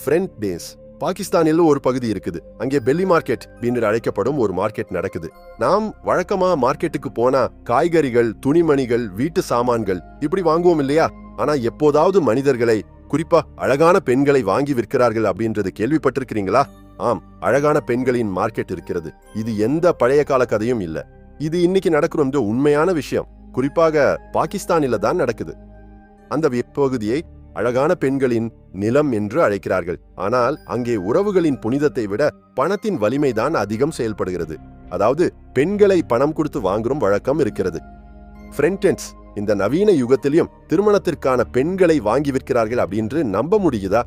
Friend days பாகிஸ்தானில் ஒரு பகுதி இருக்குது. அங்கே பெல்லி மார்க்கெட் என்று அழைக்கப்படும் ஒரு மார்க்கெட் நடக்குது. நாம் வழக்கமா மார்க்கெட்டுக்கு போனா காய்கறிகள், துணிமணிகள், வீட்டு சாமான்கள் இப்படி வாங்குவோம் இல்லையா? ஆனா எப்போதாவது மனிதர்களை, குறிப்பா அழகான பெண்களை வாங்கி விற்கிறார்கள் அப்படின்றது கேள்விப்பட்டிருக்கிறீங்களா? ஆம், அழகான பெண்களின் மார்க்கெட் இருக்கிறது. இது எந்த பழைய கால கதையும் இல்ல. இது இன்னைக்கு நடக்கிற உண்மையான விஷயம். குறிப்பாக பாகிஸ்தானில தான் நடக்குது. அந்த பகுதியை அழகான பெண்களின் நிலம் என்று அழைக்கிறார்கள். ஆனால் அங்கே உறவுகளின் புனிதத்தை விட பணத்தின் வலிமைதான் அதிகம் செயல்படுகிறது. அதாவது பெண்களை பணம் கொடுத்து வாங்கும் வழக்கம் இருக்கிறது. ஃப்ரெண்டன்ஸ் இந்த நவீன யுகத்திலும் திருமணத்திற்கான பெண்களை வாங்கி விற்கிறார்கள் அப்படின்னு நம்ப முடியுதா?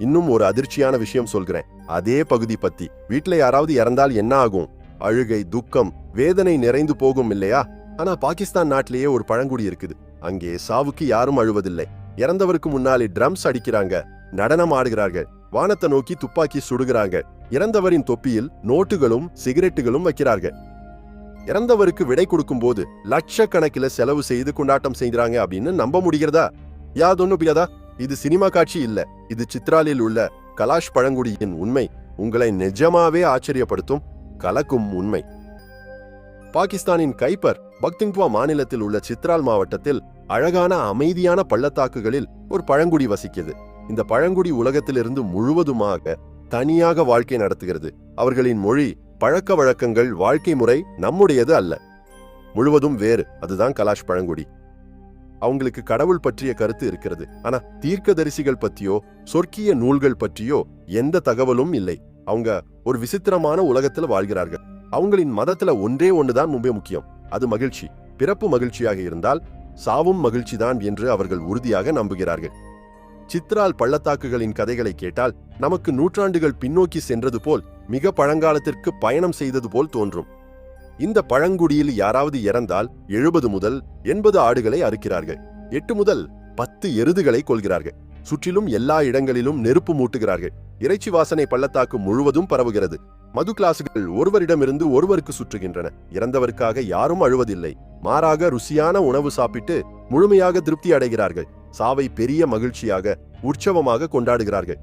இன்னும் ஒரு அதிர்ச்சியான விஷயம் சொல்கிறேன். அதே பகுதி பத்தி. வீட்டுல யாராவது இறந்தால் என்ன ஆகும்? அழுகை, துக்கம், வேதனை நிறைந்து போகும் இல்லையா? ஆனா பாகிஸ்தான் நாட்டிலேயே ஒரு பழங்குடி இருக்குது. அங்கே சாவுக்கு யாரும் அழுவதில்லை. இறந்தவருக்கு முன்னாலே ட்ரம்ஸ் அடிக்கிறாங்க, நடனம் ஆடுகிறார்கள், வானத்தை நோக்கி துப்பாக்கி சுடுகிறாங்க. இறந்தவரின் தொப்பியில் நோட்டுகளும் சிகரெட்டுகளும் வைக்கிறார்கள். இறந்தவருக்கு விடை கொடுக்கும் போது லட்சக்கணக்கில் செலவு செய்து கொண்டாட்டம் செய்கிறாங்க அப்படின்னு நம்ப முடிகிறதா? யாதொன்னு பியாதா? இது சினிமா காட்சி இல்ல. இது சித்ராலில் உள்ள கலாஷ் பழங்குடியின் உண்மை. உங்களை நிஜமாவே ஆச்சரியப்படுத்தும், கலக்கும் உண்மை. பாகிஸ்தானின் கைப்பர் பக்திங்வா மாநிலத்தில் உள்ள சித்ரால் மாவட்டத்தில் அழகான அமைதியான பள்ளத்தாக்குகளில் ஒரு பழங்குடி வசிக்கிறது. இந்த பழங்குடி உலகத்திலிருந்து முழுவதுமாக தனியாக வாழ்க்கை நடத்துகிறது. அவர்களின் மொழி, பழக்க வழக்கங்கள், வாழ்க்கை முறை நம்முடையது அல்ல. முழுவதும் வேறு. அதுதான் கலாஷ் பழங்குடி. அவங்களுக்கு கடவுள் பற்றிய கருத்து இருக்கிறது. ஆனா தீர்க்கதரிசிகள் பற்றியோ சொர்க்கிய நூல்கள் பற்றியோ எந்த தகவலும் இல்லை. அவங்க ஒரு விசித்திரமான உலகத்துல வாழ்கிறார்கள். அவங்களின் மதத்துல ஒன்றே ஒண்ணுதான் ரொம்ப முக்கியம். அது மகிழ்ச்சி. பிறப்பு மகிழ்ச்சியாக இருந்தால் சாவும் மகிழ்ச்சிதான் என்று அவர்கள் உறுதியாக நம்புகிறார்கள். சித்ரால் பள்ளத்தாக்குகளின் கதைகளை கேட்டால் நமக்கு நூற்றாண்டுகள் பின்னோக்கி சென்றது போல், மிக பழங்காலத்திற்கு பயணம் செய்தது போல் தோன்றும். இந்த பழங்குடியில் யாராவது இறந்தால் 70 முதல் 80 ஆடுகளை அறுக்கிறார்கள். 8 முதல் 10 எருதுகளை கொள்கிறார்கள். சுற்றிலும் எல்லா இடங்களிலும் நெருப்பு மூட்டுகிறார்கள். இறைச்சி வாசனை பள்ளத்தாக்கு முழுவதும் பரவுகிறது. மது கிளாசுகள் ஒருவரிடமிருந்து ஒருவருக்கு சுற்றுகின்றன. இறந்தவருக்காக யாரும் அழுவதில்லை. மாறாக ருசியான உணவு சாப்பிட்டு முழுமையாக திருப்தி அடைகிறார்கள். சாவை பெரிய மகிழ்ச்சியாக, உற்சவமாக கொண்டாடுகிறார்கள்.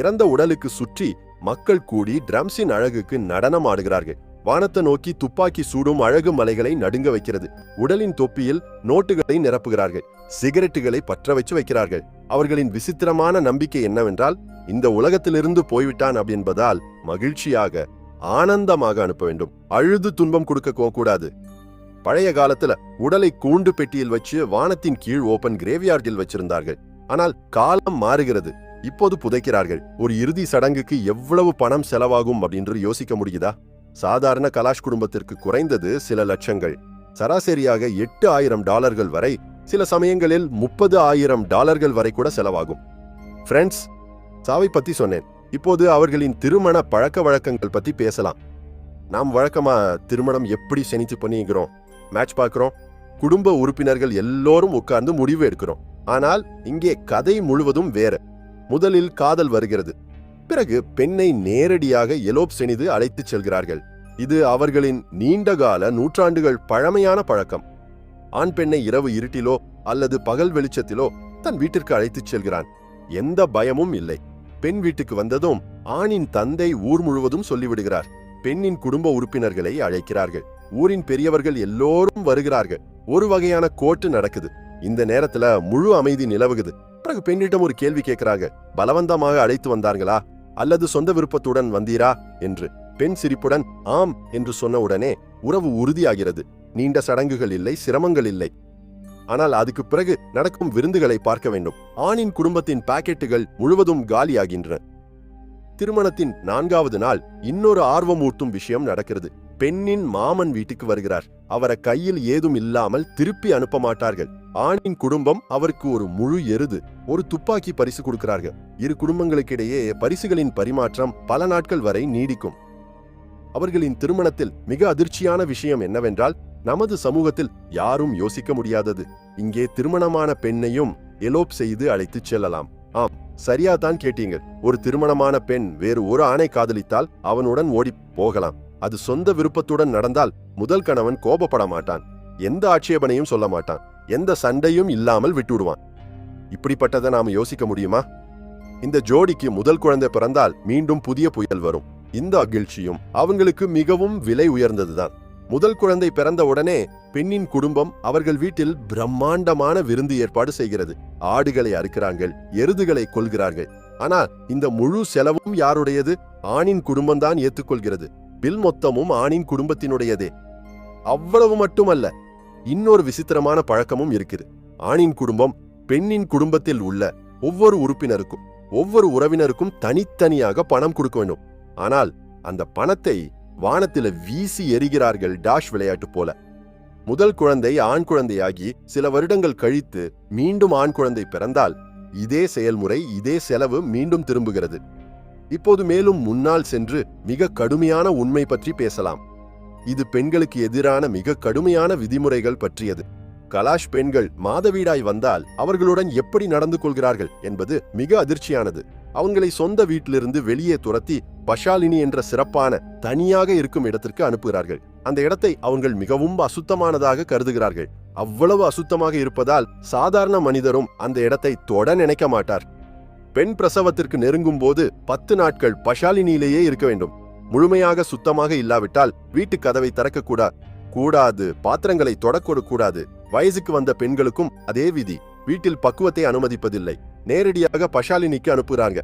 இறந்த உடலுக்கு சுற்றி மக்கள் கூடி ட்ரம்ஸின் அழகுக்கு நடனம் ஆடுகிறார்கள். வானத்தை நோக்கி துப்பாக்கி சூடும் அழகு மலைகளை நடுங்க வைக்கிறது. உடலின் தொப்பியில் நோட்டுகளை நிரப்புகிறார்கள். சிகரெட்டுகளை பற்ற வச்சு வைக்கிறார்கள். அவர்களின் விசித்திரமான நம்பிக்கை என்னவென்றால், இந்த உலகத்திலிருந்து போய்விட்டான் என்பதால் மகிழ்ச்சியாக, ஆனந்தமாக அனுப்ப வேண்டும். அழுது துன்பம் கொடுக்க கூடாது. பழைய காலத்துல உடலை கூண்டு பெட்டியில் வச்சு வானத்தின் கீழ் ஓபன் கிரேவியார்டில் வச்சிருந்தார்கள். ஆனால் காலம் மாறுகிறது. இப்போது புதைக்கிறார்கள். ஒரு இறுதி சடங்குக்கு எவ்வளவு பணம் செலவாகும் அப்படின்னு யோசிக்க முடியுதா? சாதாரண கலாஷ் குடும்பத்திற்கு குறைந்தது சில லட்சங்கள், சராசரியாக $8,000 வரை, சில சமயங்களில் $30,000 வரை கூட செலவாகும். ஃப்ரெண்ட்ஸ், சாவை பத்தி சொன்னேன். இப்போது அவர்களின் திருமண பழக்க வழக்கங்கள் பத்தி பேசலாம். நாம் வழக்கமா திருமணம் எப்படி செனிச்சு பண்ணிக்கிறோம், மேட்ச் பார்க்கிறோம், குடும்ப உறுப்பினர்கள் எல்லோரும் உட்கார்ந்து முடிவு எடுக்கிறோம். ஆனால் இங்கே கதை முழுவதும் வேற. முதலில் காதல் வருகிறது. பிறகு பெண்ணை நேரடியாக எலோப் செய்து அழைத்துச் செல்கிறார்கள். இது அவர்களின் நீண்டகால, நூற்றாண்டுகள் பழமையான பழக்கம். ஆண் பெண்ணை இரவு இருட்டிலோ அல்லது பகல் வெளிச்சத்திலோ தன் வீட்டிற்கு அழைத்துச் செல்கிறான். எந்த பயமும் இல்லை. பெண் வீட்டுக்கு வந்ததும் ஆணின் தந்தை ஊர் முழுவதும் சொல்லிவிடுகிறார். பெண்ணின் குடும்ப உறுப்பினர்களை அழைக்கிறார்கள். ஊரின் பெரியவர்கள் எல்லோரும் வருகிறார்கள். ஒரு வகையான கோட்டு நடக்குது. இந்த நேரத்துல முழு அமைதி நிலவுகுது. பிறகு பெண்ணிடம் ஒரு கேள்வி கேட்கிறாங்க. பலவந்தமாக அழைத்து வந்தார்களா அல்லது சொந்த விருப்பத்துடன் வந்தீரா என்று. பெண் சிரிப்புடன் ஆம் என்று சொன்ன உடனே உறவு உறுதியாகிறது. நீண்ட சடங்குகள் இல்லை, சிரமங்கள் இல்லை. ஆனால் அதுக்கு பிறகு நடக்கும் விருந்துகளை பார்க்க வேண்டும். ஆணின் குடும்பத்தின் பாக்கெட்டுகள் முழுவதும் காலியாகின்றன. திருமணத்தின் 4வது நாள் இன்னொரு ஆர்வமூட்டும் விஷயம் நடக்கிறது. பெண்ணின் மாமன் வீட்டுக்கு வருகிறார். அவரை கையில் ஏதும் இல்லாமல் திருப்பி அனுப்ப மாட்டார்கள். ஆணின் குடும்பம் அவருக்கு ஒரு முழு எருது, ஒரு துப்பாக்கி பரிசு கொடுக்கிறார்கள். இரு குடும்பங்களுக்கிடையே பரிசுகளின் பரிமாற்றம் பல நாட்கள் வரை நீடிக்கும். அவர்களின் திருமணத்தில் மிக அதிர்ச்சியான விஷயம் என்னவென்றால், நமது சமூகத்தில் யாரும் யோசிக்க முடியாதது. இங்கே திருமணமான பெண்ணையும் எலோப் செய்து அழைத்துச் செல்லலாம். ஆம், சரியா தான் கேட்டீங்க. ஒரு திருமணமான பெண் வேறு ஒரு ஆணை காதலித்தால் அவனுடன் ஓடி போகலாம். அது சொந்த விருப்பத்துடன் நடந்தால் முதல் கணவன் கோபப்பட மாட்டான். எந்த ஆட்சேபனையும் சொல்ல மாட்டான். எந்த சண்டையும் இல்லாமல் விட்டுவிடுவான். இப்படிப்பட்டதை நாம யோசிக்க முடியுமா? இந்த ஜோடிக்கு முதல் குழந்தை பிறந்தால் மீண்டும் புதிய புயல் வரும். இந்த மகிழ்ச்சியும் அவங்களுக்கு மிகவும் விலை உயர்ந்ததுதான். முதல் குழந்தை பிறந்த உடனே பெண்ணின் குடும்பம் அவர்கள் வீட்டில் பிரம்மாண்டமான விருந்து ஏற்பாடு செய்கிறது. ஆடுகளை அறுக்கிறார்கள், எருதுகளை கொல்கிறார்கள். ஆனால் இந்த முழு செலவும் யாருடையது? ஆணின் குடும்பம்தான் ஏற்றுக்கொள்கிறது. பில் மொத்தமும் ஆணின் குடும்பத்தினுடையதே. அவ்வளவு மட்டுமல்ல, இன்னொரு விசித்திரமான பழக்கமும் இருக்குது. ஆணின் குடும்பம் பெண்ணின் குடும்பத்தில் உள்ள ஒவ்வொரு உறுப்பினருக்கும் ஒவ்வொரு உறவினருக்கும் தனித்தனியாக பணம் கொடுக்க வேண்டும். ஆனால் அந்த பணத்தை வானத்தில வீசி எறிகிறார்கள், டாஷ் விளையாட்டு போல. முதல் குழந்தை ஆண் குழந்தையாகி சில வருடங்கள் கழித்து மீண்டும் ஆண் குழந்தை பிறந்தால் இதே செயல்முறை, இதே செலவு மீண்டும் திரும்புகிறது. இப்போது மேலும் முன்னால் சென்று மிக கடுமையான உண்மை பற்றி பேசலாம். இது பெண்களுக்கு எதிரான மிக கடுமையான விதிமுறைகள் பற்றியது. கலாஷ் பெண்கள் மாதவீடாய் வந்தால் அவர்களுடன் எப்படி நடந்து கொள்கிறார்கள் என்பது மிக அதிர்ச்சியானது. அவங்களை சொந்த வீட்டிலிருந்து வெளியே துரத்தி பஷாலினி என்ற சிறப்பான தனியாக இருக்கும் இடத்திற்கு அனுப்புகிறார்கள். அந்த இடத்தை அவங்கள் மிகவும் அசுத்தமானதாக கருதுகிறார்கள். அவ்வளவு அசுத்தமாக இருப்பதால் சாதாரண மனிதரும் அந்த இடத்தை தொட நினைக்க மாட்டார். பெண் பிரசவத்திற்கு நெருங்கும் போது 10 நாட்கள் பஷாலினியிலேயே இருக்க வேண்டும். முழுமையாக சுத்தமாக இல்லாவிட்டால் வீட்டு கதவை திறக்க கூடாது, பாத்திரங்களை தொடக்கூடாது. வயசுக்கு வந்த பெண்களுக்கும் அதே விதி. வீட்டில் பக்குவத்தை அனுமதிப்பதில்லை. நேரடியாக பஷாலினிக்கு அனுப்புறாங்க.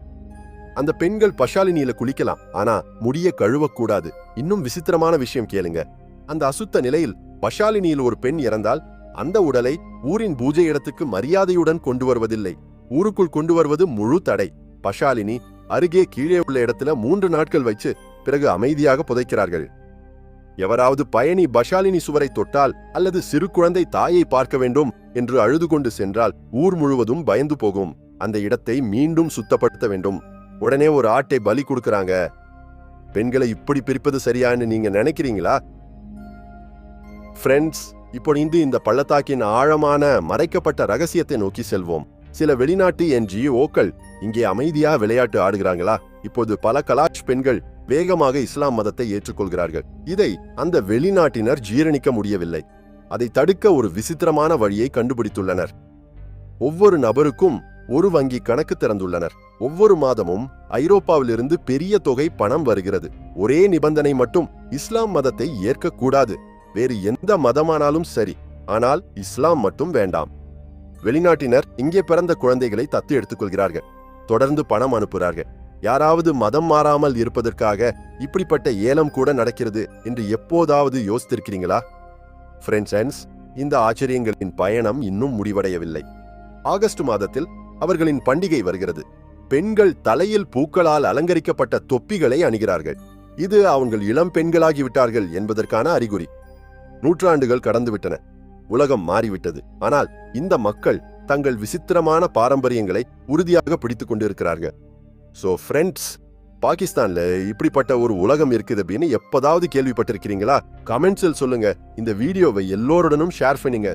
அந்த பெண்கள் பஷாலினியில குளிக்கலாம், ஆனா முடிய கழுவக்கூடாது. இன்னும் விசித்திரமான விஷயம் கேளுங்க. அந்த அசுத்த நிலையில் பஷாலினியில் ஒரு பெண் இறந்தால் அந்த உடலை ஊரின் பூஜை இடத்துக்கு மரியாதையுடன் கொண்டு வருவதில்லை. ஊருக்குள் கொண்டு வருவது முழு தடை. பஷாலினி அருகே கீழே உள்ள இடத்துல 3 நாட்கள் வச்சு பிறகு அமைதியாக புதைக்கிறார்கள். எவராவது பயணி பஷாலினி சுவரை தொட்டால் அல்லது சிறு குழந்தை தாயை பார்க்க வேண்டும் என்று அழுது கொண்டு சென்றால் ஊர் முழுவதும் பயந்து போகும். அந்த இடத்தை மீண்டும் சுத்தப்படுத்த வேண்டும். உடனே ஒரு ஆட்டை பலி கொடுக்கறாங்க. பெண்களை இப்படி பிரிப்பது சரியான்னு நீங்க நினைக்கிறீங்களா? ஃப்ரெண்ட்ஸ், இப்பொழுது இந்த பள்ளத்தாக்கின் ஆழமான மறைக்கப்பட்ட ரகசியத்தை நோக்கி செல்வோம். சில வெளிநாட்டு NGOக்கள் இங்கே அமைதியா விளையாட்டு ஆடுகிறாங்களா? இப்போது பல கலாஷ் பெண்கள் வேகமாக இஸ்லாம் மதத்தை ஏற்றுக்கொள்கிறார்கள். இதை அந்த வெளிநாட்டினர் ஜீரணிக்க முடியவில்லை. அதை தடுக்க ஒரு விசித்திரமான வழியை கண்டுபிடித்துள்ளனர். ஒவ்வொரு நபருக்கும் ஒரு வங்கி கணக்கு திறந்துள்ளனர். ஒவ்வொரு மாதமும் ஐரோப்பாவிலிருந்து பெரிய தொகை பணம் வருகிறது. ஒரே நிபந்தனை மட்டும், இஸ்லாம் மதத்தை ஏற்கக்கூடாது. வேறு எந்த மதமானாலும் சரி, ஆனால் இஸ்லாம் மட்டும் வேண்டாம். வெளிநாட்டினர் இங்கே பிறந்த குழந்தைகளை தத்து எடுத்துக்கொள்கிறார்கள். தொடர்ந்து பணம் அனுப்புகிறார்கள். யாராவது மதம் மாறாமல் இருப்பதற்காக இப்படிப்பட்ட ஏலம் கூட நடக்கிறது என்று எப்போதாவது யோசித்திருக்கிறீங்களா? ஃப்ரெண்ட்ஸ், இந்த ஆச்சரியங்களின் பயணம் இன்னும் முடிவடையவில்லை. ஆகஸ்ட் மாதத்தில் அவர்களின் பண்டிகை வருகிறது. பெண்கள் தலையில் பூக்களால் அலங்கரிக்கப்பட்ட தொப்பிகளை அணிகிறார்கள். இது அவங்கள் இளம் பெண்களாகிவிட்டார்கள் என்பதற்கான அறிகுறி. நூற்றாண்டுகள் கடந்துவிட்டன. உலகம் மாறிவிட்டது. ஆனால் இந்த மக்கள் தங்கள் விசித்திரமான பாரம்பரியங்களை உறுதியாக பிடித்துக் கொண்டிருக்கிறார்கள். சோ ஃப்ரெண்ட்ஸ், பாகிஸ்தான்ல இப்படிப்பட்ட ஒரு உலகம் இருக்குது அப்படின்னு எப்போதாவது கேள்விப்பட்டிருக்கிறீங்களா? கமெண்ட்ஸில் சொல்லுங்க. இந்த வீடியோவை எல்லோருடனும் ஷேர் பண்ணுங்க.